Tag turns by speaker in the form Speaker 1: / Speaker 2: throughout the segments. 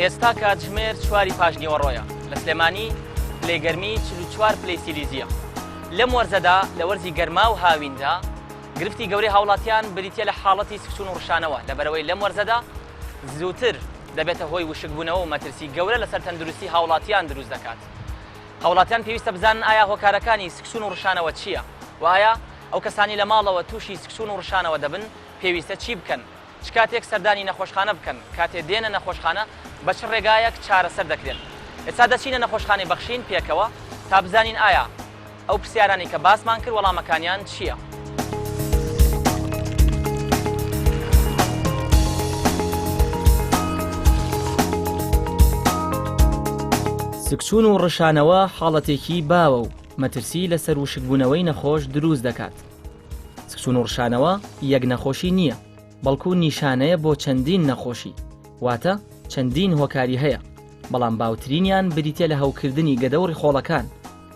Speaker 1: ئێستا کاتژمێر 4 پاشنیوەڕۆیە لە سلێمانی پلەی گەرمی 44 پلەی سیلیزیە. لەم وەرزەدا لە وەرزی گەرما و هاویندا گرفتی گەورەی هاوڵاتیان بریتە لە حاڵەتی سکسون و ڕشانەوە لەبەرەوەی لەم وەرزەدا زووتر دەبێتە هۆی وشکبوونەوە و مەترسی گەورە لەسەر تەندروستی هاوڵاتیان دروست دەکات. هاوڵاتیان پێویستە بزانن ئایا هۆکارەکانی سکسون و ڕشانەوە چییە و ئایا ئەو کەسانی لە ماڵەوە تووشی سکسون و ڕشانەوە دەبن پێویستە چی بکەن، چ کاتێک سەردانی نەخۆشخانە بکەن، کاتێ دێنە نەخۆشخانە بە چ ڕێگایەک چارەسەر دەکرێن. ئێستا دەچینە نەخۆشخانەی بەخشین پێکەوە تا بزانین ئایا ئەو پرسیارانی کە باسمان کرد وەڵامەکانیان چییە. سکسون و ڕشانەوە حاڵەتێکی باوە و مەترسی لەسەر وشکبوونەوەی نەخۆش دروست دەکات. سکسون و ڕشانەوە یەک نەخۆشی نییە، بەڵکو نیشانەیە بۆ چەندین نەخۆشی، واتە چەندین هۆکاری هەیە، بەڵام باوترینیان بریتە لە هەوکردنی گەدە و ڕیخۆڵەکان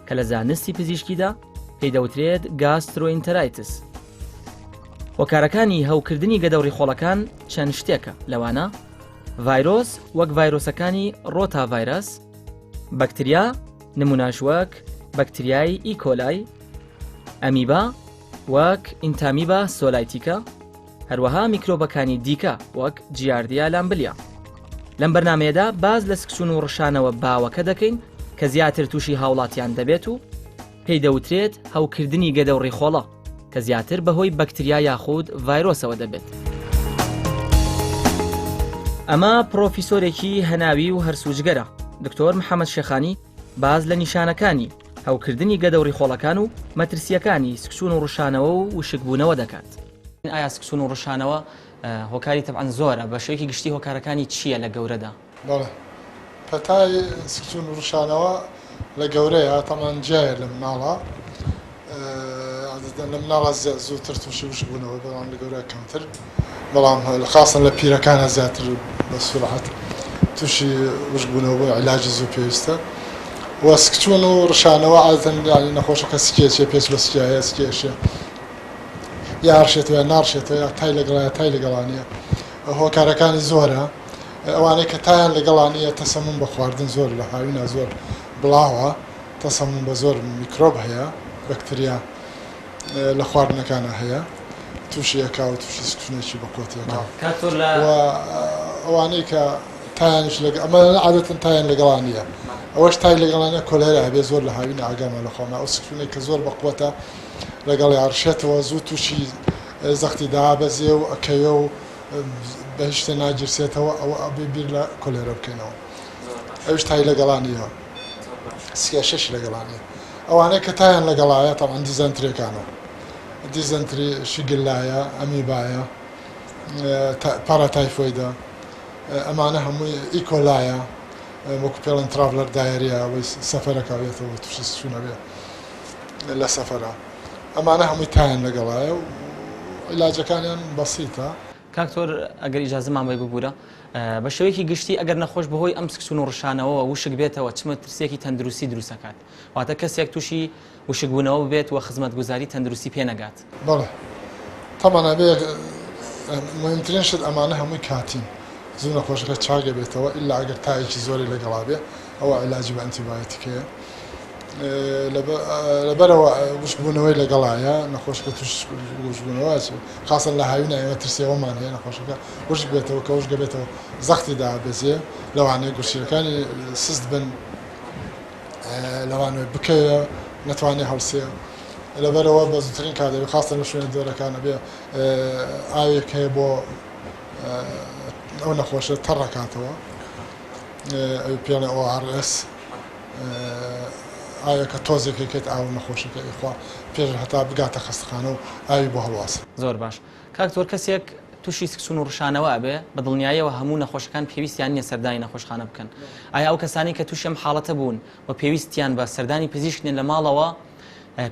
Speaker 1: کە لە زانستی پزیشکیدا پێی دەوترێت گاسترۆئینتەرایتس. هۆکارەکانی هەوکردنی گەدە و ڕیخۆڵەکان چەند شتێکە، لەوانە ڤایرۆس وەک ڤایرۆسەکانی ڕۆتا ڤایرەس، بەکتریا نموناش وەک بەکتریای ئیکۆلای، ئەمیبا وەک ئینتامیبا سۆلایتیکە، هەروەها میکرۆبەکانی دیکە وەک جیاردیا لامبلیا. لەم بەرنامەیەدا باز لە سکسون و ڕشانەوە باوەکە دەکەین کە زیاتر تووشی هاوڵاتیان دەبێت و پێی دەوترێت هەوکردنی گەدە و ڕیخۆڵە کە زیاتر بەهۆی بەکتریا یاخود ڤایرۆسەوە دەبێت. ئەمە پرۆفیسۆرێکی هەناوی و هەرسوجگەرە، دکتۆر محەممەد شێخانی باز لە نیشانەکانی هەوکردنی گەدە و ڕیخۆڵەکان و مەترسیەکانی سکسون و ڕشانەوە و وشکبوونەوە دەکات. ئایا سکسون و ڕشانەوە هۆکاری تەبعەن زۆرە، بە شێوەیەکی گشتی هۆکارەکانی چییە لە گەورەدا؟
Speaker 2: بەڵێ پەتای سکسون و ڕشانەوە لە گەورەیە تەمان جایە لە مناڵە، لە مناڵە زووتر تووشی وشکبوونەوە، بەڵام لە گەورە کەمتر، بەڵام خاصن لە پیرەکانە زیاتر بە سورعەت تووشی وشکبوونەوە بۆ عیلاجی زوو پێویستە. و سکسون و ڕشانەوە عادەتەن یعنی نەخۆشەکە سکێچێ پێچ بە سکایە سکێشە یا هەرشێتەوە ناڕشێتەوە یا تای لەگەڵایە تای لەگەڵانیە. هۆکارەکانی زۆرە، ئەوانەی کە تایان لەگەڵانیە تەسەموم بە خواردن زۆر لە هاوینە زۆر بڵاوە، تەسەموم بە زۆر میکرۆب هەیە، بەکتریا لە خواردنەکانە هەیە، تووشی ئەکا و تووشی سکسونێکی بەقوتیەکە. ئەوانەی کە تایانش ئەمە عادەتەن تایان لەگەڵانیە، ئەوەش تای لەگەڵانە کۆلێرە هەبێ زۆر لە هاوینە ئاگامە لە خۆمە. ئەو سکسونێک کە زۆر بەقوتە لەگەڵ یاڕشێتەوە زوو تووشی زەختی دابەزێ و ئەکەوێ و بەهشتە ناگیرسێتەوە، ئەوە بیر لە کۆلێرە بکەینەوە. ئەوش تای لەگەڵانیە، سکێشەش لەگەڵانیە. ئەوانەیە کە تایان لەگەڵایە تەمان دیزەنتریەکانە، دیزەنتری شیگلایە، ئەمیبایە، پاراتایفۆیدە، ئەمانە هەمووی ئیکۆلایە، وەکو پێڵەن تراڤلەر دایەریە، ئەوەی سەفەرەکەوێتەوە تووشی سکسونەبێ لە سەفەرە. ئەمانە هەمووی تایان لەگەڵایە و عیلاجەکانیان بەسیتە.
Speaker 1: کاکتۆر ئەگەر ئیجازەمان بۆی ببوورە، بە شێوەیەکی گشتی ئەگەر نەخۆش بەهۆی ئەم سکسون و ڕشانەوە وشک بێتەوە چ مەترسیەکی تەندروستی دروست دەکات، واتە کەسێک تووشی وشکبوونەوە بێت و خزمەتگوزاری تەندروستی پێ نەگات؟
Speaker 2: بەڵێ تەمانە بێ مهمترین شت ئەمانە هەمووی کاتین، زوو نەخۆشەکە چاگە بێتەوە ئیلا ئەگەر تایەکی زۆری لەگەڵا بێ، ئەوە عیلاجی بە ئەنتیبایۆتیکەیە. لەبەرەوە وشکبوونەوەی لەگەڵایە نەخۆشەکە تووش وشکبوونەوە خاصن لە هاوینە ئێمە ترسیەوەمان هەیە نەخۆشەکە وشک بێتەوە کە وشکە بێتەوە زەختی دابێزێ، لەوانەیە گورشیەکانی سست بن، لەوانەیە بکەوێ نەتوانێ هەڵسێ. لەبەرەوە بە زووترین کار دەبێت خاصن لە شوێنە دۆرەکانە بێ ئاوێک هەیە بۆ ئەو نەخۆشە تەڕەکاتەوە، ئەو پێڵێ ORS، ئاوێکە تۆزێکێکێت ئاو نەخۆشەکە ئیخوا پێش هەتا بگاتە خەستەخانە و ئاوی بۆ هەڵواسە.
Speaker 1: زۆر باش. کاکتۆر کەسێک تووشی سکسون و ڕشانەوە ئەبێ بە دڵنیاییەوە هەموو نەخۆشەکان پێویستیان نییە سەردانی نەخۆشخانە بکەن. ئایا ئەو کەسانی کە تووشی ئەم حاڵەتە بوون و پێویستیان بە سەردانی پزیشکنێن لە ماڵەوە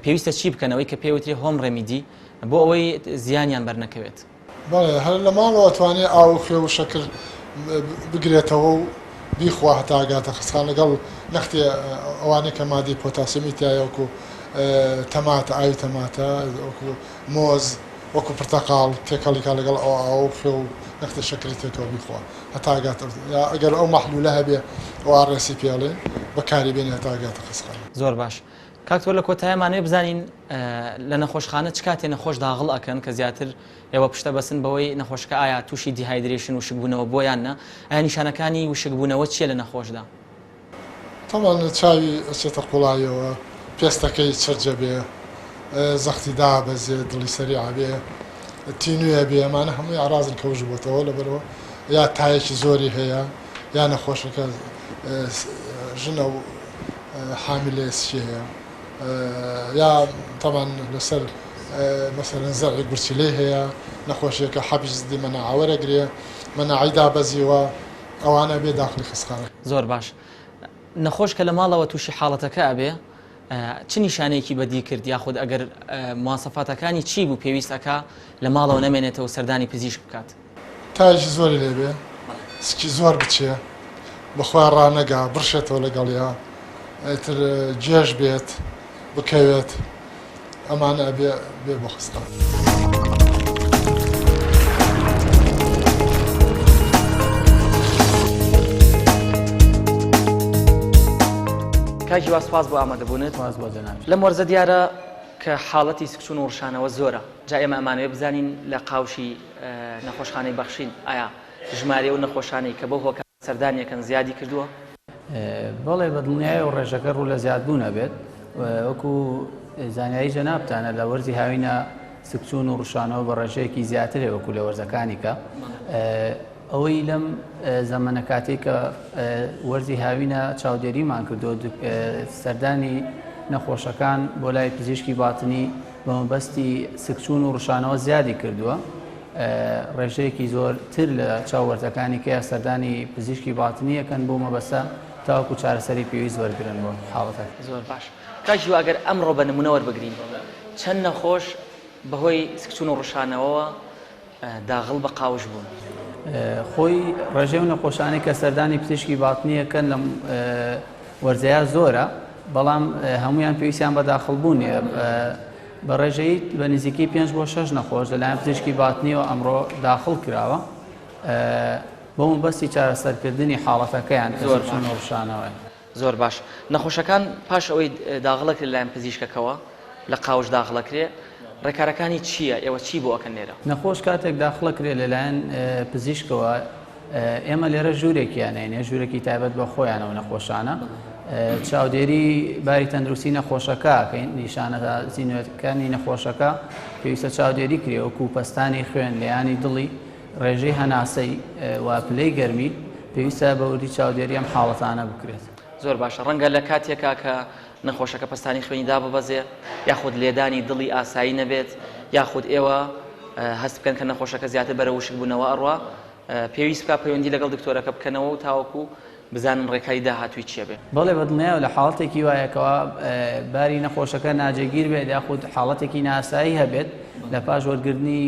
Speaker 1: پێویستە چی بکەنەوەی کە پێوتری هۆم ڕێمیدی بۆ ئەوەی زیانیان بەرنەکەوێت؟
Speaker 2: بەڵێ هەر لە ماڵەوە توانێت ئاو و خوێ و شەکر بگرێتەوە و بیخوا هەتا ئاگاتە خستخان لەگەڵ نەختی ئەوانەی کە مادی پۆتاسیمی تایە وەکو تەماتە، ئاوی تەماتە، وەکو مۆز، وەکو پرتەقاڵ تێکەڵیکا لەگەڵ ئەو خوێ و نەختە شەکری تێکەوە بیخوا هەتاگاتە ئەگەر ئەو مەحلولە هەبێ ئەو ئاڕێسی پێڵێن بەکاری بێنێ هەتاگاتە خسخان.
Speaker 1: زۆر باش. کاکتۆر لە کۆتاییمانوێ بزانین لە نەخۆشخانە چ کاتێ نەخۆش داغڵ ئەکەن کە زیاتر ئێوە پشتە بەسن بەوەی نەخۆشکە ئایا تووشی دیهایدرێشن وشکبوونەوە بۆیان نە ئایا نیشانەکانی وشکبوونەوە چیە لە نەخۆشدا؟
Speaker 2: تەمان چاوی ئەچێتە قوڵایەوە پێستەکەی چرجە بێ زەختی دابەزێ دڵی سەریع بێ تینوێ بێ ئەمانە هەمووی ئارازن کەوژ بۆتەوە لەبەرەوە یا تایەکی زۆری هەیە یا نەخۆشەکە ژنە و حاملێسکی هەیە یا تەمان لەسەر مەسەرەن زەرعی گورچی لێ هەیە نەخۆشیەکە حەبیزدی مەناعاوەرەگرێ مەناعی دابەزیوە ئەوانە بێ داخلی خسخانە.
Speaker 1: زۆر باش. نەخۆش کە لە ماڵەوە تووشی حاڵەتەکە ئەبێ چ نیشانەیەکی بەدی کرد یاخود ئەگەر مواسەفاتەکانی چی بوو پێویستەکە لە ماڵەوە نەمێنێتەوە سەردانی پزیشک بکات؟
Speaker 2: تایشی زۆری لێبێ سکی زۆر بچێ بەخوا ڕانەگا بڕشێتەوە لەگەڵیا ئەتر جێژ بێت بکەوێت ئەمانە بێ بۆ خستان.
Speaker 1: کاکی وا سپاس بۆ ئامادەبوونت. لەم وەرزە دیارە کە حاڵەتی سکچون و ڕشانەوە زۆرە جا ئێمە ئەمانوێ بزانین لە قاوشی نەخۆشخانەی بەخشین ئایا ژمارە و نەخۆشانەی کە بۆ هۆکە سەردانیەکەن زیادی کردووە؟
Speaker 3: بەڵێ بەدڵنیایە و ڕێژەکە ڕوو لە زیادبوو نەبێت وەکو زانیاری جەنابتانە لە وەرزی هاوینە سکچون و ڕشانەوە بە ڕێژەیەکی زیاترێ وەکو لە وەرزەکانی کە ئەوەی لەم زەمەنە کاتێک کە وەرزی هاوینە چاودێریمان کردو سەردانی نەخۆشەکان بۆ لای پزیشکی باتنی بە مەبەستی سکچون و ڕشانەوە زیادی کردووە ڕێژەیەکی زۆرتر لە چاوەرزەکانی کە سەردانی پزیشکی باتنی یەکەن بۆ مەبەستە تاوەکو چارەسەری پێویست وەرگرن بۆ حاڵەتەکە.
Speaker 1: زۆر باش. کاژی ئەگەر ئەمڕۆ بە نمونە وەربگرین چەند نەخۆش بەهۆی سکچون و ڕشانەوە داغڵ بە قاوش بوون؟
Speaker 3: خۆی ڕێژەی و نەخۆشانی کە سەردانی پزیشکی باتنیەکەن لە وەرزەیە زۆرە بەڵام هەمویان پێویستیان بە داخڵبوونیە بە ڕێژەی بە نزیکی 5 بۆ 6 نەخۆش لەلایەن پزیشکی باتنیەوە ئەمڕۆ داخڵ کراوە بۆ مەبەستی چارەسەرکردنی حاڵەتەکەیان سکچون و ڕشانەوە.
Speaker 1: زۆر باش. نەخۆشەکان پاش ئەوەی داغڵەکرێت لەلایەن پزیشکەکەەوە لە قاوش داغڵەکرێ ڕێکارەکانی چییە؟ ئێوە چی بۆ ئەکەن لێرە؟
Speaker 3: نەخۆش کاتێک داخڵەکرێت لەلایەن پزیشکەوە ئێمە لێرە ژوورێکیان هێنێ ژوورێکی تایبەت بە خۆیانەوە نەخۆشانە چاودێری باری تەندروستی نەخۆشەکە کە نیشانە زیینەکانی نەخۆشەکە پێویستە چاودێری کرێ وەکو پەستانی خوێن لەیانی دڵی ڕێژەی هەناسەی وا پلەی گەرمی پێویستە بەوری چاودێری ئەم حاڵەتانە بکرێت.
Speaker 1: زۆر باشە. ڕەنگە لە کاتێکا کە نەخۆشەکە پەستانی خوێنی داببەزێ یاخود لێدانی دڵی ئاسایی نەبێت یاخود ئێوە هەست بکەن کە نەخۆشەکە زیاتر بەرە وشک بوونەوە ئەڕوا پێویست بکە پەیوەندی لەگەڵ دکتۆرەکە بکەنەوە و تاوەکو بزانن ڕێکاری داهاتووی چیە بێت.
Speaker 3: بەڵێ بەدڵنیایە لە حاڵەتێکی وایەکەوە باری نەخۆشەکە ناجێگیر بێت یاخود حاڵەتێکی ناسایی هەبێت لە پاش وەرگرتنی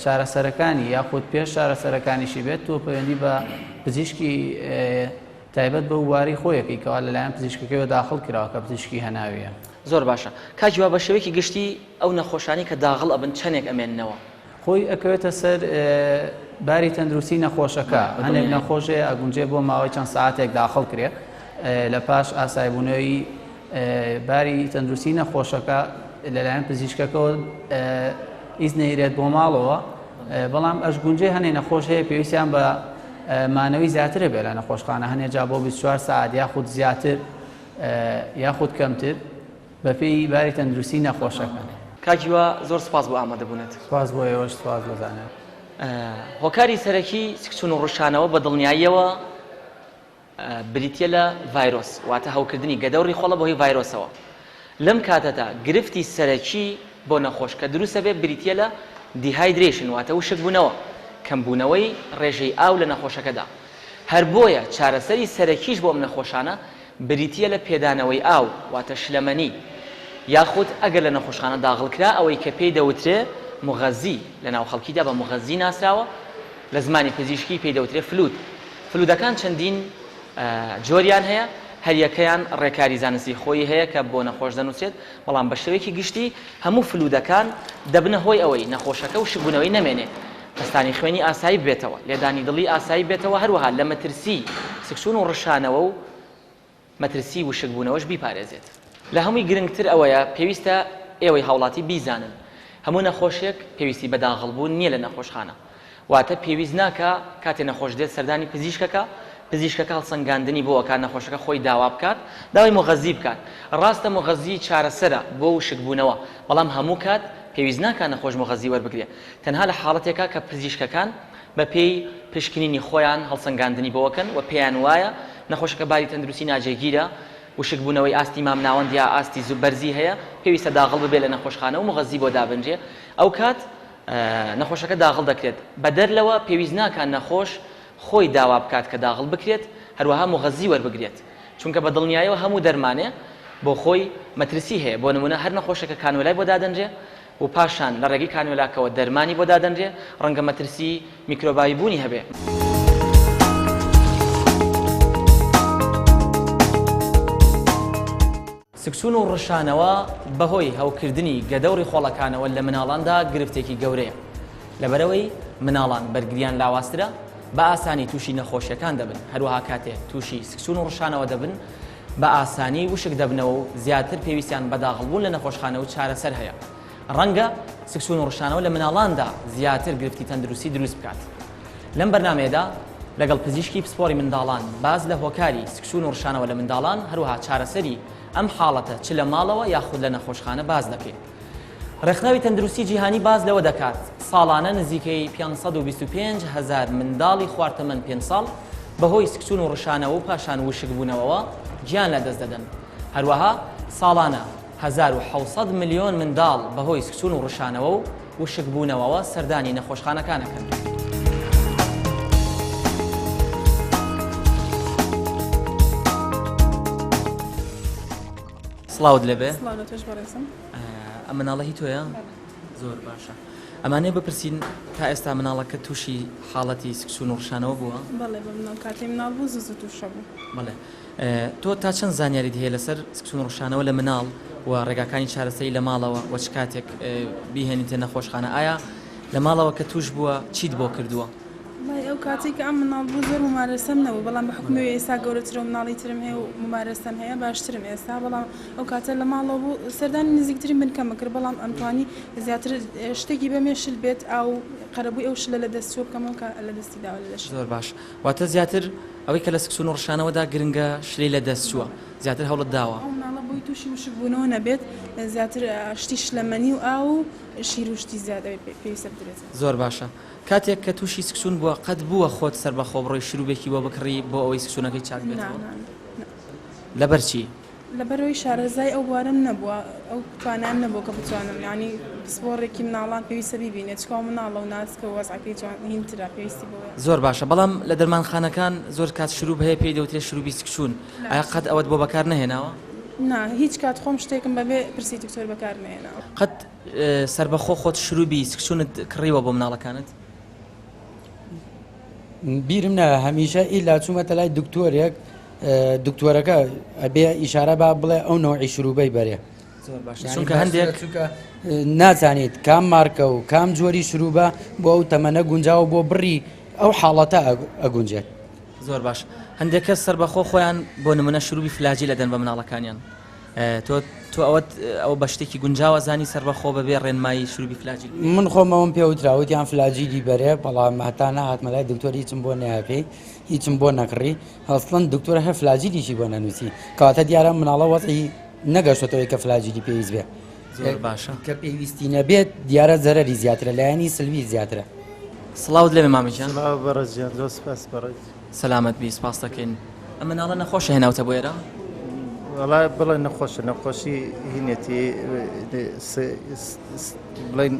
Speaker 3: چارەسەرەکانی یاخود پێش چارەسەرەکانیشی بێت تۆ پەیوەندی بە پزیشکی تایبەت بە واری خۆیەکەی کەوا لەلایەن پزیشکەکەیەوە داخڵ کراوە کە پزیشکی هەناویە.
Speaker 1: زۆر باشە. کاجیوا بە شێوەیەکی گشتی ئەو نەخۆشانی کە داغڵ ئەبن چەندێک ئەمێننەوە؟
Speaker 3: خۆی ئەکەوێتە سەر باری تەندروستی نەخۆشەکە هەندێک نەخۆشێ ئەگونجێ بۆ ماوەی چەند ساعتێک داخڵ کرێت لە پاش ئاسایبوونەوەی باری تەندروستی نەخۆشەکە لەلایەن پزیشکەکەەوە ئیزنەیرێت بۆ ماڵەوە بەڵام ئەشگونجێ هەنێ نەخۆش هەیە پێویستیان بە مانەوەی زیاترە بێت لە نەخۆشخانە هەنێ جا بۆ 24 ساعت یاخود زیاتر یاخود کەمتر بەپێی باری تەندروستی نەخۆشەکە.
Speaker 1: کاجیوا زۆر سپاس بۆ ئامادەبوونێت.
Speaker 3: سپاس بۆ ئێوەش سپاس بەزانێت.
Speaker 1: هۆکاری سەرەکی سکچون و ڕشانەوە بە دڵنیاییەوە بریتە لە ڤایرۆس واتە هەوکردنی گەدەوڕی خۆڵە بەهۆی ڤایرۆسەوە. لەم کاتەدا گرفتی سەرەکی بۆ نەخۆش کە دروستە بێت بریتە لە دیهایدرێشن واتە وشک بوونەوە کەمبوونەوەی ڕێژەی ئاو لە نەخۆشەکەدا. هەر بۆیە چارەسەری سەرەکیش بۆ ئەم نەخۆشانە بریتە لە پێدانەوەی ئاو واتە شلەمەنی یاخود ئەگەر لە نەخۆشخانە داغڵکرا ئەوەی کە پێی دەوترێ مغەزی لە ناو خەڵکیدا بە مغەزی ناسراوە لە زمانی پزیشکی پێی دەوترێ فلود. فلودەکان چەندین جۆریان هەیە هەریەکەیان ڕێکاری زانستی خۆی هەیە کە بۆ نەخۆش دەنووسێت بەڵام بە شێوەیەکی گشتی هەموو فلوودەکان دەبنە هۆی ئەوەی نەخۆشەکە و شکبوونەوەی نەمێنێ پستانی خوێنی ئاسایی بێتەوە لێدانی دڵی ئاسایی بێتەوە هەروەها لە مەترسی سکسون و ڕشانەوە و مەترسی و شکبوونەوەش بیپارێزێت لە هەمووی گرنگتر ئەوەیە پێویستە ئێوەی هاوڵاتی بیزانن هەموو نەخۆشیێک پێویستی بە داغڵبوون نییە لە نەخۆشخانە واتە پێویست ناکە کاتێ نەخۆش دێت سەردانی پزیشکەکە هەڵسەنگاندنی بۆ کار نەخۆشەکە خۆی داوا بکات داوای مغەزی بکات ڕاستە مغەزی چارەسەرە بۆ شکبوونەوە بەڵام هەموو کات پێویست ناکە نەخۆش مغەزی وەربگرێت تەنها لە حاڵەتێکە کە پزیشکەکان بە پێی پشکنینی خۆیان هەڵسەنگاندنی بۆکەن و پێیان وایە نەخۆشەکە باری تەندروستی ناجێگیرە و شکبوونەوەی ئاستی مام ناوەند یا ئاستی زوبەرزی هەیە پێویستە داغڵ ببێت لە نەخۆشخانە و مغەزی بۆ دابنجێ ئەو کات نەخۆشەکە داغڵ دەکرێت بە دەرلەوە پێویست ناکە نەخۆش خۆی داوا بکات کە داغڵ بکرێت هەروەها مغەزی وەربگرێت چونکە بە دڵنیایەوە هەموو دەرمانێ بۆ خۆی مەترسی هەیە بۆ نمونە هەر نەخۆشەکە کانولای بۆ دادەنجێ و پاشان لە ڕێگەی کانولاکەوە دەرمانی بۆ دادەنجێ ڕەنگە مەترسی میکرۆبایی بوونی هەبێ سکسون و ڕشانەوە بەهۆی هەوکردنی گەدەوری خۆڵەکانەوە لە مناڵاندا گرفتێکی گەورەیە لەبەرەوەی مناڵان بەرگریان لاواسترە بە ئاسانی تووشی نەخۆشیەکان دەبن هەروەها کاتێک تووشی سکسون و ڕشانەوە دەبن بە ئاسانی وشک دەبنەوە و زیاتر پێویستیان بە داغڵبوون لە نەخۆشخانە و چارەسەر هەیە ڕەنگە سکسون و ڕشانەوە لە مناڵاندا زیاتر گرفتی تەندروستی دروست بکات لەم بەرنامەیەدا لەگەڵ پزیشکی پسپۆری منداڵان باز لە هۆکاری سکسون و ڕشانەوە لە منداڵان هەروەها چارەسەری ئەم حاڵەتە چ لە ماڵەوە یاخود لە نەخۆشخانە باز دەکەین ڕێکخراوی تەندروستی جیهانی باز لەوە دەکات ساڵانە نزیکەی 525,000 منداڵی خواردەمەند 5 ساڵ بەهۆی سکسون و ڕشانەوە و پاشان وشکبوونەوەوە گیان لەدەست دەدەن هەروەها ساڵانە 1,700 ملیۆن منداڵ بەهۆی سکسون و ڕشانەوە و وشکبوونەوەوە سەردانی نەخۆشخانەکانەکەن سڵاوت لەبێ ئەم مناڵە هی تۆیە زۆر باشە ئەمانەیە بپرسین تا ئێستا مناڵەکە تووشی حاڵەتی سکسون و ڕشانەوە بووە
Speaker 4: بەڵێ بە مناڵ کاتی مناڵ بوو زوو تووشە بوو
Speaker 1: بەڵێ تۆ تا چەند زانیاریت هەیە لەسەر سکسون و ڕشانەوە لە مناڵ و ڕێگاکانی چارەسەری لە ماڵەوە وەچ کاتێک بیهێنیتە نەخۆشخانە ئایا لە ماڵەوە کە توش بووە چیت بۆ کردووە
Speaker 4: ئەو کاتێک کە ئەم مناڵ بوو زۆر ممارەسەم نەبوو بەڵام بە حکومەوە ئێستا گەورەترە و مناڵی ترم هەیە و ممارەسەم هەیە باشترم ئێستا بەڵام ئەو کاتە لە ماڵەوە بوو سەردانی نزیکترین بنکەمە کرد بەڵام ئەمتوانی زیاتر شتێکی بەمێشل بێت ئەو قەرەبووی ئەو شلە لە دەستوە بکەمەوە کە لە دەستی داوە لەش
Speaker 1: زۆر باش واتە زیاتر ئەوەی کە لە سکسون و ڕشانەوەدا گرنگە شلەی لە دەستووە زیاتر هەوڵت داوە
Speaker 4: ئەو مناڵە بۆی تووشی وشکبوونەوە نەبێت زیاتر شتی شلەمەنی و ئاو شیر و شتی زیادەوەی پێویستە بدرێت
Speaker 1: زۆر باشە کاتێک کە تووشی سکسون بووە قەت بووە خۆت سەر بە خۆ بڕۆی شروبێکی بۆ بکڕی بۆ ئەوەی سکسونەکەی چاک بێتەوە لەبەرچی
Speaker 4: لەبەرەوەی شارەزای ئەو بوارم نەبووە ئەو توانان نەبوو کە بتوانم ینی پسپۆڕێکی مناڵان پێویستە بیبینێت چکاو مناڵە و ناسکە وەزعەکەی هینترا پێویستی بۆ
Speaker 1: زۆر باشە بەڵام لە دەرمانخانەکان زۆر کات شروب هەیە پێی دەوترێت شروبی سکسون ئایا قەت ئەوەت بۆ بەکار نەهێناوە
Speaker 4: نا هیچ کات خۆم شتێکم بەبێ پرسی دکتۆر بەکار نهێناوە
Speaker 1: قەت سربەخۆ خۆت شروبی سکسونت کڕیوە بۆ مناڵەکانت
Speaker 5: بیرم نە هەمیشە ئیلا چوومەتە لای دکتۆرێک دکتۆرەکە ئەبێ ئیشارە با بڵێ ئەو نەوعی شروبەی بەرێ
Speaker 1: چونکە هەندێک
Speaker 5: نازانێت کام مارکە و کام جۆری شروبە بۆ ئەو تەمەنە گونجاوە بۆ بڕی ئەو حاڵەتە ئەگونجێت
Speaker 1: زۆر باش هەندێک کەس سربەخۆ خۆیان بۆ نمونە شروبی فلاجی لەدەن بە مناڵەکانیان تۆ ئەو بە شتێکی گونجاوە زانی سربەخۆ بەبێ ڕێنمایی شروبی فلاجی
Speaker 5: من خۆمەوەم پێوتراوتیان فلاجیلی بەرێ بەڵام هەتا نهاتمە لای دکتۆر هیچم بۆ نەهاپێ هیچم بۆ نەکڕی هەڵسڵەن دکتۆر هەر فلاجیلیشی بۆ نەنووسی کاتە دیارە مناڵە وەزعی نەگەشتەوەی کە فلاجیلی پێویست بێ
Speaker 1: زۆر باشە
Speaker 5: کە پێویستی نەبێت دیارە زەرەری زیاترە لایەنی سلوی زیاترە
Speaker 1: سڵاوت لێ مامەجان
Speaker 6: بەڕێزیان زۆر سپاس بەڕێز
Speaker 1: سەلامەت بی سپاس دەکەین ئەم مناڵە نەخۆشە هێناوتە بۆ ئێرە
Speaker 6: وڵای بڵێ نەخۆشە نەخۆشی هینێتی بڵێن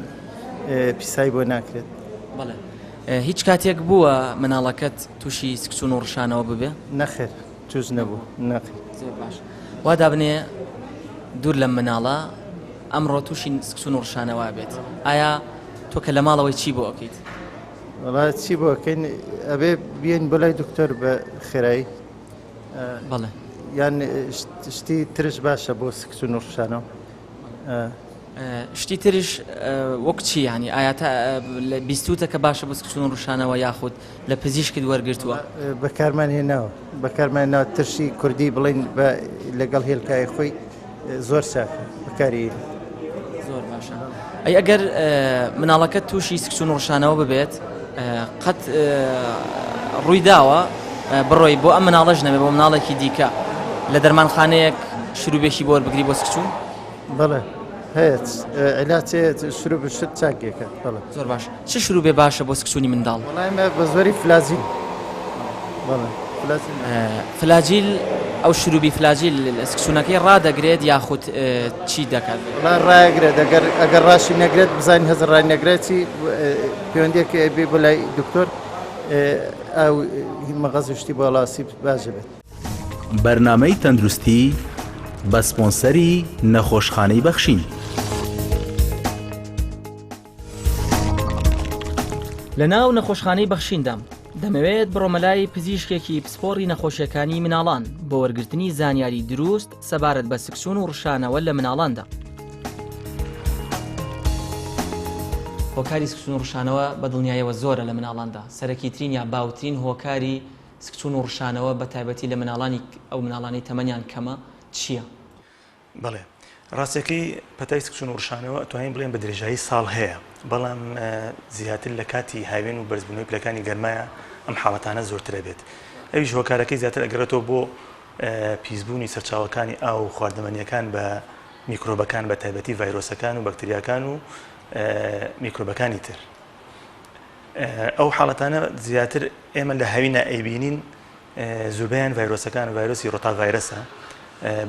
Speaker 6: پیسایی بۆ ناکرێت
Speaker 1: بەڵێ هیچ کاتێک بووە مناڵەکەت تووشی سکسون و ڕشانەوە ببێ
Speaker 6: نەخێر توش نەبوو نەخێر
Speaker 1: زۆر باش وا دابنێ دوور لەم مناڵە ئەمڕۆ تووشی سکسون و ڕشانەوە بێت ئایا تۆ کە لە ماڵەوەی چی بۆ ئەوکەیت
Speaker 6: وڵای چی بۆکەین ئەبێ بێن بەلای دکتۆر بە خێرایی
Speaker 1: بەڵێ
Speaker 6: یان شتی ترش باشە بۆ سکسون و ڕشانەوە
Speaker 1: شتی تریش وەک چی ینی ئایا بیستوتە کە باشە بۆ سکچون ڕوشانەوە یاخود لە پزیشکت وەرگرتووە
Speaker 6: بەکارمان هێناوە بەکارمانەوە ترشی کوردی بڵین لەگەڵ هێلکای خۆی زۆر چاکە بەکاری
Speaker 1: زۆر باشە ئەی ئەگەر مناڵەکە تووشی سکچون ڕوشانەوە ببێت قەت ڕووی داوە بڕۆی بۆ ئەم مناڵەش نەبێت بۆ مناڵێکی دیکە لە دەرمانخانەیەک شروبێکی بۆ وەربگری بۆ سکچون
Speaker 6: بەڵێ هەیە عیلاجێت شروع بشت چاکێکە بەڵێ
Speaker 1: زۆر باش چ شروبێ باشە بۆ سکچوونی منداڵ
Speaker 6: وەڵایمە بە زۆری فلازیل بەڵێ
Speaker 1: فلاجیل ئەو شروبی فلاجیل لە سکچوونەکەی ڕدەگرێت یاخود چی دەکات
Speaker 6: وڵای ڕاگرێت ئەگەر ڕاشی نەگرێت بزانین هەزر ڕای نەگرێتی پەیوەندیەک بێ بۆ لای دکتۆر ئەو مەغەز شتی بۆ لاسی باشە بێت
Speaker 7: بەرنامەی تەندروستی بە سپۆنسەری نەخۆشخانەی بەخشین
Speaker 1: لە ناو نەخۆشخانەی بەخشیندام دەمەوێت بڕۆمەلای پزیشکێکی پسپۆڕی نەخۆشیەکانی مناڵان بۆ وەرگرتنی زانیاری دروست سەبارەت بە سکسون و ڕشانەوە لە مناڵاندا. هۆکاری سکسون و ڕشانەوە بە دڵنیاییەوە زۆرە لە مناڵاندا. سەرەکیترین یا باوترین هۆکاری سکسون و ڕشانەوە بە تایبەتی لە مناڵانی ئەو مناڵانی تەمەنیان کەمە چییە؟
Speaker 8: بەڵێ ڕاستەکەی پەتای سکسون و ڕشانەوە ئەتوانین بڵێن بە درێژایی ساڵ هەیە، بەڵام زیاتر لە کاتی هاوێن و بەرزبوونەوەی پلەکانی گەرمایە ئەم حاڵەتانە زۆرترە بێت. ئەویش هۆکارەکەی زیاتر ئەگەڕێتەوە بۆ پیسبوونی سەرچاوەکانی ئاو و خواردنەمەنیەکان بە میکرۆبەکان بە تایبەتی ڤایرۆسەکان و بەکتریاکان و میکرۆبەکانی تر. ئەو حاڵەتانە زیاتر ئێمە لە هاوینە ئەیبینین زۆربیان ڤایرۆسەکان ڤایرۆسی ڕۆتا ڤایرەسە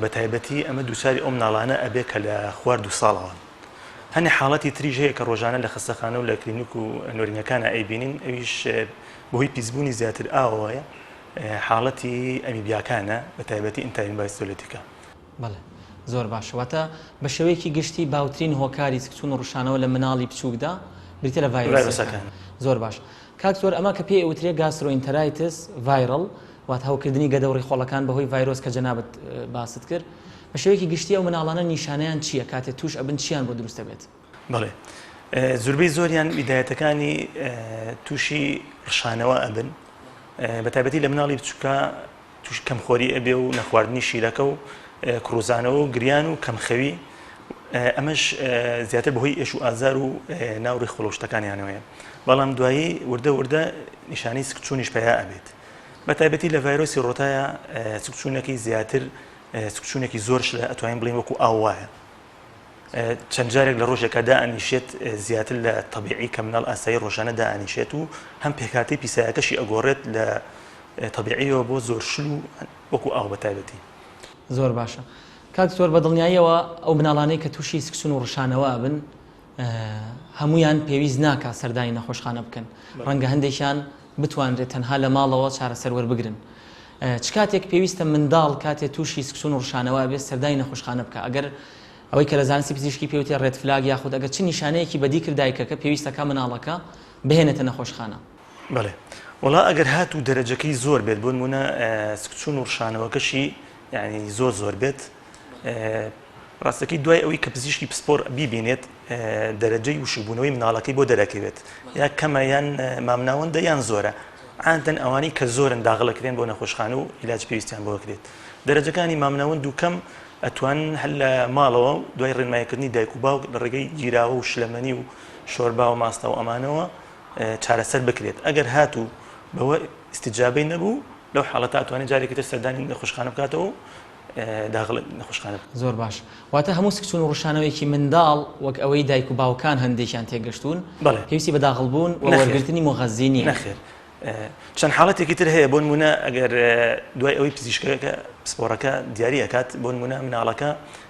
Speaker 8: بە تایبەتی ئەمە دووساری ئەو مناڵانە ئەبێ کە لە خوارد و ساڵەوە. هەنێ حاڵەتی تریژ هەیە کە ڕۆژانە لە خستەخانە و لە کلینیک و نۆرینەکانە ئەیبینین، ئەویش بۆی پیسبوونی زیاتر ئاوەیە حاڵەتی ئەمیبیاکانە بە تایبەتی ئینتاین بایستۆلێتیکە.
Speaker 1: بەڵێ زۆر باشەوەتە بە شێوەیەکی گشتی باوترین هۆکاری سکچون و ڕشانەوە لە مناڵی بچووکدا بریتە لە ڤایرۆسەکان. زۆر باش کاکتۆر ئەمە کە پێی ئەوترێ گاسترۆئینتەرایتس ڤایرڵ وات هەوکردنی گەدەوڕی خۆڵەکان بەهۆی ڤایرۆس کە جەنابەت باست کرد بە شێوەیەکی گشتی ئەو مناڵانە نیشانەیان چییە کاتێک توش ئەبن چیان بۆ دروستە بێت؟
Speaker 8: بەڵێ زۆربەی زۆریان بیدایەتەکانی تووشی ڕشانەوە ئەبن بە تایبەتی لە مناڵی بچووکە توش کەمخۆری ئەبێ و نەخواردنی شیرەکە و کڕۆزانەوە و گریان و کەمخەوی ئەمەش زیاتر بەهۆی ئێش و ئازار و ناوڕی خۆڵۆشتەکانیانەوەیە، بەڵام دوایی وردە وردە نیشانەی سکچوونیش پیا ئەبێت. بە تایبەتی لە ڤایرۆسی ڕۆتایە سکچوونەکەی زیاتر سکچوونێکی زۆرش لە ئەتوانین بڵین وەکو ئاو وایە، چەند جارێک لە ڕۆژێکە دائەنیشێت زیاتر لە تەبیعی کە مناڵ ئاسایی ڕۆژانە دائەنیشێت و هەم پێکهاتەی پیسایەکەشی ئەگۆڕێت لە تەبیعیەوە بۆ زۆر شل و وەکو ئاو بە تایبەتی.
Speaker 1: زۆر باشە کاکتۆر بە دڵنیاییەوە ئەو مناڵانەی کە تووشی سکسون و ڕشانەوە بن هەمویان پێویست ناکات سەردانی نەخۆشخانە بکەن، ڕەنگە هەندێکیان بتوانرێت تەنها لە ماڵەوە چارەسەر وەربگرن. چ کاتێک پێویستە منداڵ کاتێک تووشی سکسون و ڕشانەوە بێت سەردانی نەخۆشخانە بکە، ئەگەر ئەوەی کە لە زانستی پزیشکی پێوتێ ڕێت فلاگ یاخود ئەگەر چ نیشانەیەکی بەدی کردایکەکە پێویستەکە مناڵەکە بهێنێتە نەخۆشخانە؟
Speaker 8: بەڵێ وڵا ئەگەر هات و دەرەجەکەی زۆر بێت بۆ نمونە سکچون و ڕشانەوەکەشی یعنی زۆر بێت، ڕاستەکەی دوای ئەوەی کە پزیشکی پسپۆر بیبینێت دەرەجەی وشبوونەوەی مناڵەکەی بۆ دەرەکەوێت یا کەمە یان مامناوەندە یان زۆرە، عادەن ئەوانەی کە زۆرن داغڵەکرێن بۆ نەخۆشخانە و عیلاج پێویستیان بۆ بکرێت. دەرەجەکانی مامناوەند و کەم ئەتوانن هەل لە ماڵەوە دوای ڕێنماییکردنی دایک و باوک لە ڕێگەی گیراوە و شلەمەنی و شۆربا و ماستە و ئەمانەوە چارەسەر بکرێت. ئەگەر هات و بەوە استیجابەی نەبوو لەو حاڵەتە ئەتوانێت جارێکی تر سەردانی نەخۆشخانە بکاتەوە داخل نەخۆشخانە.
Speaker 1: زۆر باش واتە هەموو سکچون و ڕشانەوەیکی منداڵ وەک ئەوەی دایک و باوکان هەندێکیان تێگەشتون پێویستی بە داخڵبوون و وەرگرتنی مۆغەزی نیە.
Speaker 8: نەخێر چەند حاڵەتێکی تر هەیە بۆ نمونە ئەگەر دوای ئەوەی پزیشکەکە پسپۆڕەکە دیاری ئەکات بۆ نمونە مناڵەکە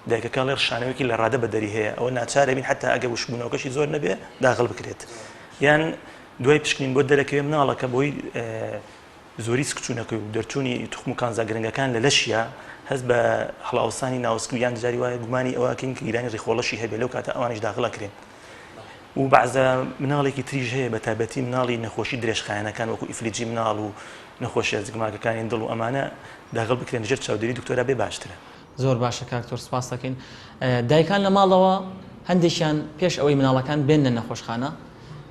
Speaker 8: دایکەکە لێ ڕشانەوەیکی لە ڕادە بەدەری هەیە ئەوە ناچارە بین حتا ئەگەر وشبوونەوەکەشی زۆر نەبێ داخڵ بکرێت، یان دوای پشکنین بۆ دەرەکەوێ مناڵەکە بۆی زۆری سکچوونەکەی و دەرچوونی توخم و کانزا گرنگەکان لە لەشیە هەست بە هەڵاوسانی ناوسک و یان جاری وایە گومانی ئەوەکەین کە ئیرانی ڕێخۆڵەشی هەبێ لەو کاتە ئەوانش داخڵەکرێن. و بەعزە مناڵێکی تریژ هەیە بە تایبەتی مناڵی نەخۆشی درێژخایەنەکان وەکو ئیفلیجی مناڵ و نەخۆشیە زگماکەکانی دڵ و ئەمانە داغڵ بکرێن ژێر چاودێری دکتۆرا بێ باشترە.
Speaker 1: زۆر باشە کاکتۆر سپاس دەکەین. دایکان لە ماڵەوە هەندێکیان پێش ئەوەی مناڵەکان بێنە نەخۆشخانە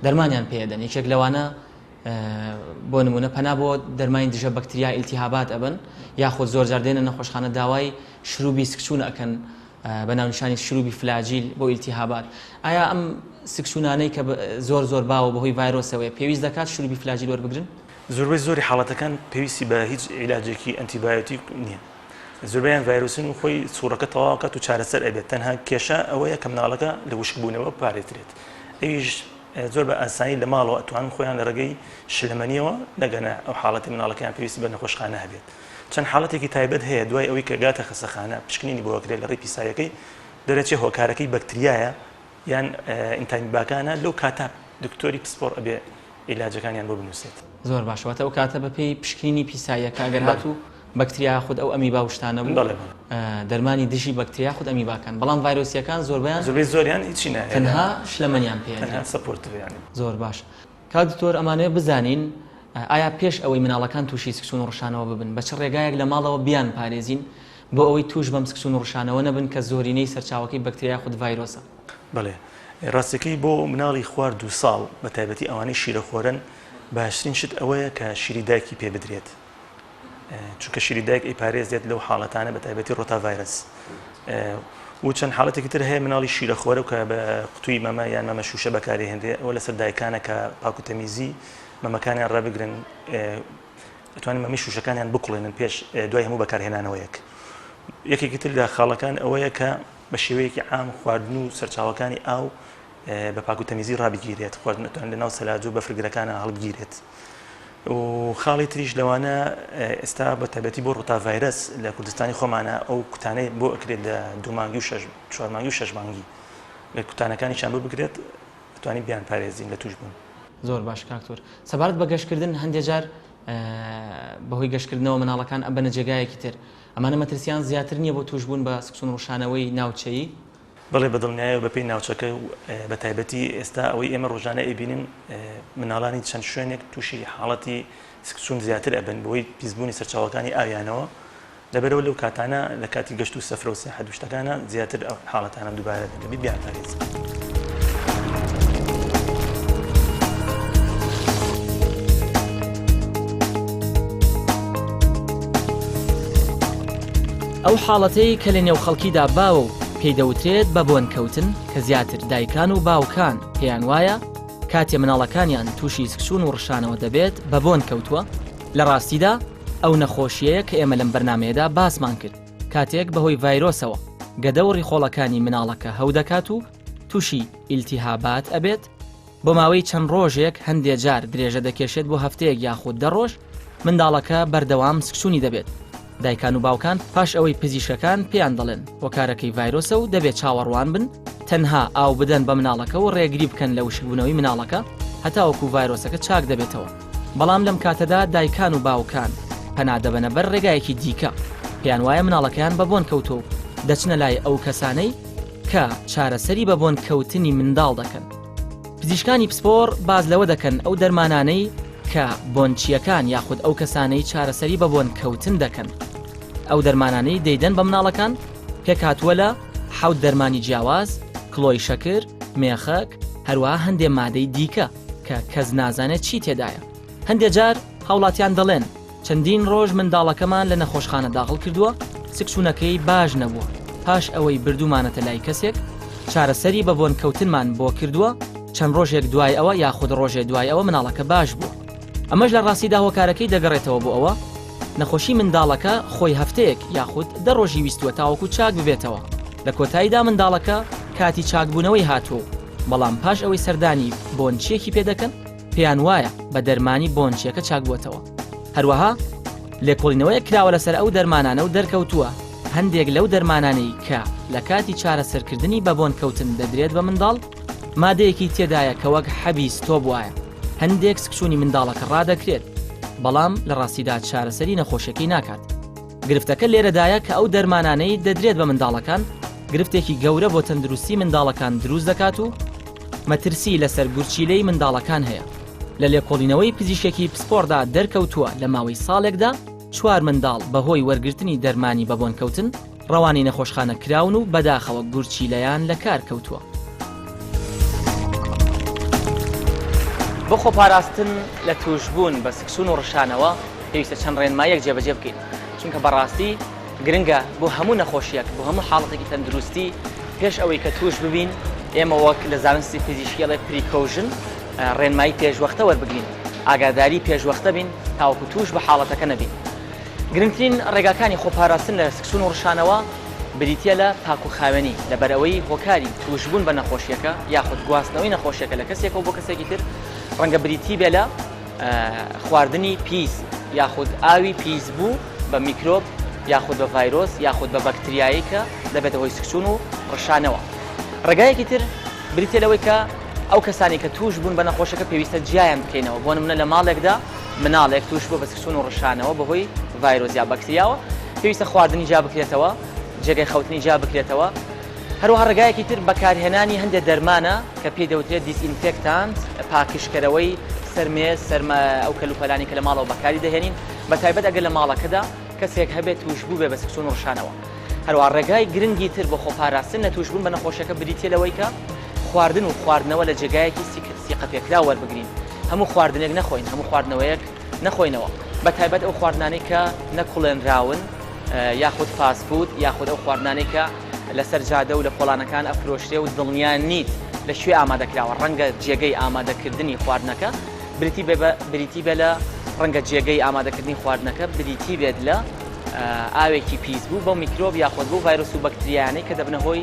Speaker 1: دەرمانیان پێدەن. یەکێک لەوانە بۆ نمونە پەنا بۆ دەرمانی دژە بەکتریا ئیلتیهابات ئەبن یاخود زۆر جار دێنە نەخۆشخانە داوای شروبی سکچوون ئەکەن بە ناونیشانی شروبی فلاجیل بۆ ئیلتیهابات. ئایا ئەم سکچوونانەی کە زۆر باوە بەهۆی ڤایرۆسەوەی پێویست دەکات شروبی فلاجیل وەربگرن؟
Speaker 8: زۆری حاڵەتەکان پێویستی بە هیچ عیلاجێکی ئەنتیبایۆتیک نییە. زۆربیان ڤایرۆسن و خۆی سوورەکە تەواوکات و چارەسەر ئەبێت تەنها کێشە ئەوەیە کە مناڵەکە لە وشکبوونەوە پارێترێت. ئەویش زۆر بە ئاسانی لە ماڵەوە ئەتوانن خۆیان لە ڕێگەی شلەمەنیەوە نەگەنە ئەو حاڵەتی مناڵەکەیان پێویستی بە نەخۆشخانە هەبێت. چەند حاڵەتێکی تایبەت هەیە دوای ئەوەی کە گاتە خەسەخانە پشکنینی بۆکرێت لە ڕێی پیسایەکەی دەرەچێ هۆکارەکەی بەکتریایە یان ئینتایمی باکانە لەو کاتە دکتۆری پسپۆر ئەبێ عیلاجەکانیان بۆ بنووسێت.
Speaker 1: زۆر باشەوەتە ئەو کاتە بەپێی پشکنینی پیسایەکە ئەگەر هاتوو بەکتریا خود ئەو ئەمی باوشتانە بوو دەرمانی دژی بەکتریا خود ئەمی باکەن بەڵام ڤایرۆسیەکان
Speaker 8: زۆریان هیچی نایە
Speaker 1: تەنها شلەمەنیان پێیان
Speaker 8: سەپۆرتیان.
Speaker 1: زۆر باش کاک دکتۆر ئەمانەیە بزانین ئایا پێش ئەوەی مناڵەکان تووشی سکسون و ڕشانەوە ببن بە چ ڕێگایەک لە ماڵەوە بیان پارێزین بۆ ئەوەی توش بەم سکسون و ڕشانەوە نەبن کە زۆرینەی سەرچاوەکەی بەکتریا خود ڤایرۆسە؟
Speaker 8: بەڵێ ڕاستەکەی بۆ مناڵی خوار 2 ساڵ بە تایبەتی ئەوانەی شیرەخۆرن باشترین شت ئەوەیە کە شیری دایکی پێ بدرێت چونکە شیری دایک ئەیپارێزێت لەو حاڵەتانە بە تایبەتی ڕۆتاڤایرەس و چەند حاڵەتێکی تر هەیە مناڵی شیرەخۆرە کە بە قوتووی مەمە یان مەمە شوشە بەکارهێنرێ ئەوە لەسەر دایکانە کە پاکوتەمیزی مەمەکانیان ڕابگرن دەتوانین مەمی شوشەکانیان بکڵێنن پێش دوای هەموو بەکارهێنانەوەیەک. یەکێکی تر لە خاڵەکان ئەوەیە کە بە شێوەیەکی عام خواردن و سەرچاوەکانی ئاو بە پاکوتەمیزی ڕابگیرێت خواردنەوە لەناو سەلاج و بەفرگرەکانە هەڵبگیرێت. و خاڵی تریش لەوانە ئێستا بە تایبەتی بۆ ڕۆتاڤایرەس لە کوردستانی خۆمانە ئەو کوتانەی بۆ ئەکرێت لە 2 مانگی و 4 مانگی و 6 مانگی لە کوتانەکانیشان بۆ بگرێت دەتوانین بیان پارێزین لە توش بوون.
Speaker 1: زۆر باش کاکتۆر سەبارەت بە گەشتکردن هەندێک جار بەهۆی گەشتکردنەوە مناڵەکان ئەبەنە جێگایەکی تر ئەمانە مەترسیان زیاتر نییە بۆ توش بوون بە سکسون ڕۆشانەوەی ناوچەیی؟
Speaker 8: بەڵێ بەدڵنیایە بەپێی ناوچەکە بە تایبەتی ئێستا ئەوەی ئێمە ڕۆژانە ئەبینین مناڵانی چەند شوێنێک تووشی حاڵەتی سکسون زیاتر ئەبن بۆی پیسبوونی سەرچاوەکانی ئاویانەوە لەبەرەوە لەو کاتانە لە کاتی گەشت و سەفرە و سیاحەت و شتەکانە زیاتر حاڵەتانە دووبارە دەبێت بیان پارێزن.
Speaker 1: ئەو حاڵەتەی کە لە نێو خەڵکیدا باوە و پێی دەوترێت بە بۆنکەوتن کە زیاتر دایکان و باوکان پێیان وایە کاتێ مناڵەکانیان تووشی سکسون و ڕشانەوە دەبێت بە بۆن کەوتووە لە ڕاستیدا ئەو نەخۆشیەیە کە ئێمە لەم بەرنامەیەدا باسمان کرد کاتێک بەهۆی ڤایرۆسەوە گەدە و ڕیخۆڵەکانی مناڵەکە هەو دەکات و تووشی ئیلتیهابات ئەبێت بۆ ماوەی چەند ڕۆژێک هەندێک جار درێژە دەکێشێت بۆ هەفتەیەک یاخود 10 ڕۆژ منداڵەکە بەردەوام سکسونی دەبێت. دایکان و باوکان پاش ئەوەی پزیشکەکان پێیان دەڵێن هۆکارەکەی ڤایرۆسە و دەبێت چاوەڕوان بن تەنها ئاو بدەن بە مناڵەکە و ڕێگری بکەن لە وشکبوونەوەی مناڵەکە هەتاوەکو ڤایرۆسەکە چاک دەبێتەوە. بەڵام لەم کاتەدا دایکان و باوکان پەنادەبەنە بەر ڕێگایەکی دیکە پێیان وایە مناڵەکەیان بە بۆن کەوتۆ دەچنە لای ئەو کەسانەی کە چارەسەری بە بۆن کەوتنی منداڵ دەکەن. پزیشکانی پسپۆر باز لەوە دەکەن ئەو دەرمانانەی کە بۆنچیەکان یاخود ئەو کەسانەی چارەسەری بە بۆن کەوتن دەکەن ئەو دەرمانانەی دەیدەن بە مناڵەکان پێکاتوە لە 7 دەرمانی جیاواز، کڵۆی شەکر، مێخەک، هەروەها هەندێک مادەی دیکە کە کەس نازانێت چی تێدایە. هەندێک جار هاوڵاتیان دەڵێن چەندین ڕۆژ منداڵەکەمان لە نەخۆشخانە داخڵ کردووە سکسونەکەی باش نەبووە پاش ئەوەی بردومانەتە لای کەسێک چارەسەری بە بۆن کەوتنمان بۆ کردووە چەند ڕۆژێک دوای ئەوە یاخود ڕۆژێک دوای ئەوە مناڵەکە باش بووە. ئەمەش لە ڕاستیدا هۆکارەکەی دەگەڕێتەوە بۆ ئەوە نەخۆشی منداڵەکە خۆی هەفتەیەک یاخود 10 ڕۆژی ویستوە تاوەکو چاک ببێتەوە. لە کۆتاییدا منداڵەکە کاتی چاکبوونەوەی هاتووە بەڵام پاش ئەوەی سەردانی بۆنچیەکی پێدەکەن پێیان وایە بە دەرمانی بۆنچیەکە چاک بووەتەوە. هەروەها لێکۆڵینەوەی کراوە لەسەر ئەو دەرمانانە و دەرکەوتووە هەندێک لەو دەرمانانەی کە لە کاتی چارەسەرکردنی بە بۆن کەوتن دەدرێت بە منداڵ مادەیەکی تێدایە کە وەک حەبی ستۆب وایە هەندێک سکسونی منداڵەکە ڕادەکرێت بەڵام لە ڕاستیدا چارەسەری نەخۆشیەکەی ناکات. گرفتەکە لێرەدایە کە ئەو دەرمانانەی دەدرێت بە منداڵەکان گرفتێکی گەورە بۆ تەندروستی منداڵەکان دروست دەکات و مەترسی لەسەر گورچیلەی منداڵەکان هەیە. لە لێکۆڵینەوەی پزیشکی پسپۆردا دەرکەوتووە لە ماوەی ساڵێکدا 4 منداڵ بەهۆی وەرگرتنی دەرمانی بەبۆنکەوتن ڕەوانی نەخۆشخانە کراون و بەداخەوە گورچی لەیان لە کار کەوتووە. بۆ خۆپاراستن لە توشبوون بە سکسون و ڕشانەوە پێویستە چەند ڕێنمایەک جێبەجێ بکەین، چونکە بەڕاستی گرنگە بۆ هەموو نەخۆشیەک بۆ هەموو حاڵەتێکی تەندروستی پێش ئەوەی کە توش ببین ئێمە وەک لە زانستی فیزیشکیڵێ پریکۆژن ڕێنمایی پێشوەختە وەربگرین، ئاگاداری پێشوەختە بین تاوەکو توش بە حاڵەتەکە نەبین. گرنگترین ڕێگاکانی خۆپاراستن لە سکسون و ڕشانەوە بریتە لە پاکوخاوێنی لەبەرەوەی هۆکاری توشبوون بە نەخۆشیەکە یاخود گواستنەوەی نەخۆشیەکە لە کەسێکەوە بۆ کەسێکی تر ڕەنگە بریتی بێ لە خواردنی پیس یاخود ئاوی پیس بوو بە میکرۆب یاخود بە ڤایرۆس یاخود بە بەکتریایی کە دەبێتە هۆی سکسون و ڕشانەوە. ڕێگایەکی تر بریتە لەوەی کە ئەو کەسانی کە توش بوون بە نەخۆشەکە پێویستە جیایان بکەینەوە، بۆ نمونە لە ماڵێکدا مناڵێک توش بوو بە سکسون و ڕشانەوە بەهۆی ڤایرۆس یا بەکتریاوە پێویستە خواردنی جا بکرێتەوە، جێگەی خەوتنی جا بکرێتەوە. هەروەها ڕێگایەکی تر بەکارهێنانی هەندێک دەرمانە کە پێی دەوترێت دیسئینفێکتانت پاکشکەرەوەی سەرمێز سەرمە ئەو کەلوپەلانی کە لە ماڵەوە بەکاری دەهێنین، بە تایبەت ئەگەر لە ماڵەکەدا کەسێک هەبێت توش بوو بێ بە سکسون و ڕشانەوە. هەروەها ڕێگای گرنگی تر بۆ خۆپاراستن لە توشبوون بە نەخۆشیەکە بریتە لەوەی کە خواردن و خواردنەوە لە جێگایەکی سیقەپێکرا وەربگرین، هەموو خواردنێک نەخۆین، هەموو خواردنەوەیەک نەخۆینەوە، بە تایبەت ئەو خواردنانەی کە نەکوڵێنراون یاخود فاسفود یاخود ئەو خواردنانەی کە لەسەر جادە و لە پۆڵانەکان ئەفرۆشتێ و دڵنیان نیت لە شوێ ئامادەکراوە، ڕەنگە جێگەی ئامادەکردنی خواردنەکە بریتی بێ لە ڕەنگە جێگەی ئامادەکردنی خواردنەکە بریتی بێت لە ئاوێکی پیس بوو بۆ میکرۆب یاخود بۆ ڤایرۆس و بەکتریانەی کە دەبنە هۆی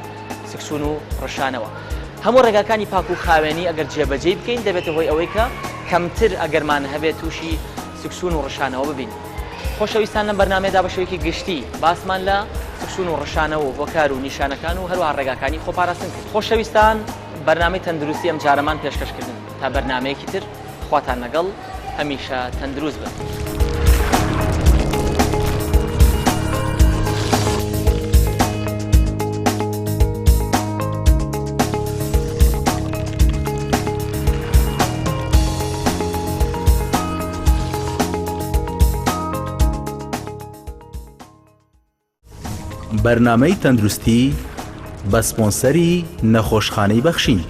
Speaker 1: سکسون و ڕشانەوە. هەموو ڕێگاکانی پاک و خاوێنی ئەگەر جێبەجێ بکەین دەبێتە هۆی ئەوەی کە کەمتر ئەگەرمان هەبێت تووشی سکسون و ڕشانەوە ببین. خۆشەویستان لەم بەرنامەیەدا بە شێوەیەکی گشتی باسمان لە سکسون و ڕشانەوە و هۆکار و نیشانەکان و هەروەها ڕێگاکانی خۆپاراستن کرد. خۆشەویستان بەرنامەی تەندروستی ئەم جارەمان پێشکەشکردن تا بەرنامەیەکی تر خواتان لەگەڵ هەمیشە تەندروست بن.
Speaker 7: بەرنامەی تەندروستی بە سپۆنسەری نەخۆشخانەی بەخشین.